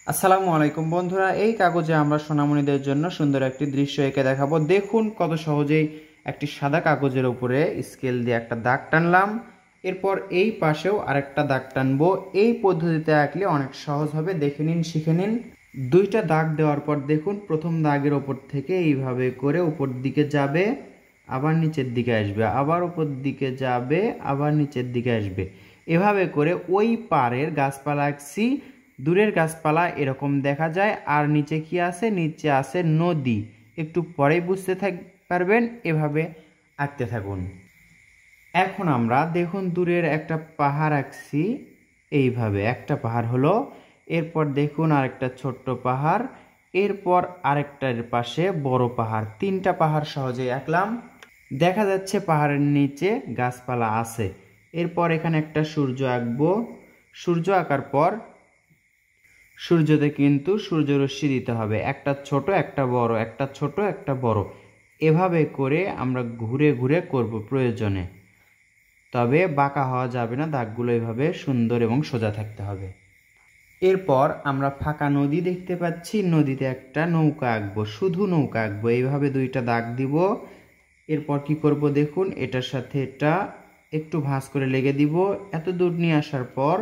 আসসালামু আলাইকুম বন্ধুরা, এই কাগজে আমরা সোনামণিদের জন্য সুন্দর একটি দৃশ্য এঁকে দেখাবো। দেখুন কত সহজেই একটি সাদা কাগজের উপরে স্কেল দিয়ে একটা দাগ টানলাম। এরপর এই পাশেও আরেকটা দাগ টানবো। এই পদ্ধতিতে আঁকলে অনেক সহজ হবে, দেখে নিন, শিখে নিন। দুইটা দাগ দেওয়ার পর দেখুন প্রথম দাগের ওপর থেকে এইভাবে করে উপর দিকে যাবে, আবার নিচের দিকে আসবে, আবার উপর দিকে যাবে, আবার নিচের দিকে আসবে। এভাবে করে ওই পাড়ের গাছপালা আঁকছি। দূরের গাছপালা এরকম দেখা যায়, আর নিচে কি আছে? নিচে আছে নদী। একটু পরেই বুঝতে পারবেন, এভাবে আঁকতে থাকুন। এখন আমরা দেখুন দূরের একটা পাহাড় আঁকছি, এইভাবে একটা পাহাড় হলো। এরপর দেখুন আরেকটা ছোট্ট পাহাড়, এরপর আরেকটার পাশে বড় পাহাড়। তিনটা পাহাড় সহজেই আঁকলাম। দেখা যাচ্ছে পাহাড়ের নিচে গাছপালা আছে। এরপর এখানে একটা সূর্য আঁকবো। সূর্য আঁকার পর সূর্যতে কিন্তু সূর্যরশ্মি দিতে হবে, একটা ছোট একটা বড়, একটা ছোট একটা বড়। এভাবে করে আমরা ঘুরে ঘুরে করব প্রয়োজনে, তবে বাঁকা হওয়া যাবে না। দাগগুলো এভাবে সুন্দর এবং সোজা থাকতে হবে। এরপর আমরা ফাঁকা নদী দেখতে পাচ্ছি, নদীতে একটা নৌকা আঁকবো, শুধু নৌকা আঁকবো। এইভাবে দুইটা দাগ দিব। এরপর কি করব দেখুন, এটার সাথে এটা একটু ভাঁজ করে লেগে দিব। এত দূর নিয়ে আসার পর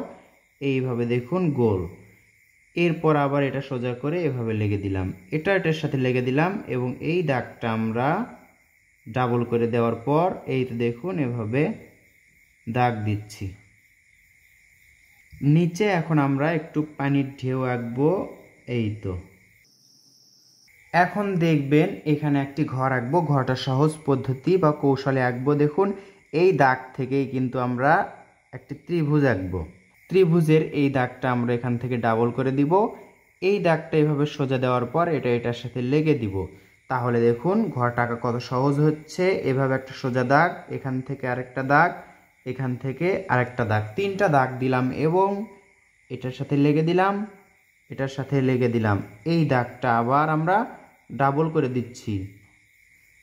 এইভাবে দেখুন গোল। এরপর আবার এটা সোজা করে এভাবে লেগে দিলাম, এটার সাথে লেগে দিলাম, এবং এই দাগটা আমরা ডাবল করে দেওয়ার পর এই তো দেখুন এভাবে দাগ দিচ্ছি। নিচে এখন আমরা একটু পানির ঢেউ আঁকবো, এই তো। এখন দেখবেন এখানে একটি ঘর আঁকবো। ঘরটা সহজ পদ্ধতি বা কৌশলে আঁকবো। দেখুন এই দাগ থেকেই কিন্তু আমরা একটি ত্রিভুজ আঁকবো। ত্রিভুজের এই দাগটা আমরা এখান থেকে ডাবল করে দিব। এই দাগটা এভাবে সোজা দেওয়ার পর এটার সাথে লেগে দিব। তাহলে দেখুন ঘরটা আঁকা কত সহজ হচ্ছে। এভাবে একটা সোজা দাগ, এখান থেকে আরেকটা দাগ, এখান থেকে আরেকটা দাগ, তিনটা দাগ দিলাম এবং এটার সাথে লেগে দিলাম, এটার সাথে লেগে দিলাম। এই দাগটা আবার আমরা ডাবল করে দিচ্ছি,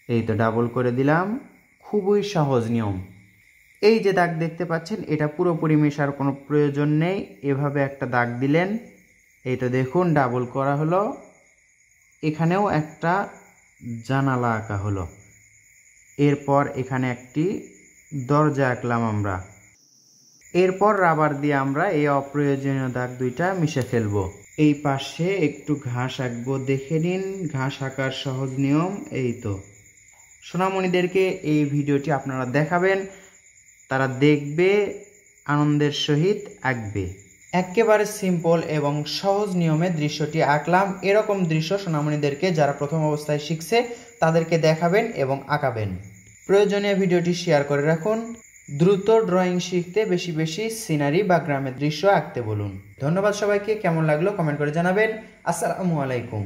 এই তো ডাবল করে দিলাম। খুবই সহজ নিয়ম। এই যে দাগ দেখতে পাচ্ছেন, এটা পুরোপুরি মেশার কোনো প্রয়োজন নেই। এভাবে একটা দাগ দিলেন, এই তো দেখুন ডাবল করা হলো। এখানেও একটা জানালা আঁকা হলো। এরপর এখানে একটি দরজা আঁকলাম আমরা। এরপর রাবার দিয়ে আমরা এই অপ্রয়োজনীয় দাগ দুইটা মিশে ফেলবো। এই পাশে একটু ঘাস আঁকবো, দেখে নিন ঘাস আঁকার সহজ নিয়ম। এই তো সোনামণিদেরকে এই ভিডিওটি আপনারা দেখাবেন, তারা দেখবে, আনন্দের সহিত আঁকবে। একেবারে সিম্পল এবং সহজ নিয়মে দৃশ্যটি আঁকলাম। এরকম দৃশ্য সোনামণিদেরকে যারা প্রথম অবস্থায় শিখছে তাদেরকে দেখাবেন এবং আঁকাবেন। প্রয়োজনীয় ভিডিওটি শেয়ার করে রাখুন। দ্রুত ড্রয়িং শিখতে বেশি বেশি সিনারি বা গ্রামের দৃশ্য আঁকতে বলুন। ধন্যবাদ সবাইকে। কেমন লাগলো কমেন্ট করে জানাবেন। আসসালামু আলাইকুম।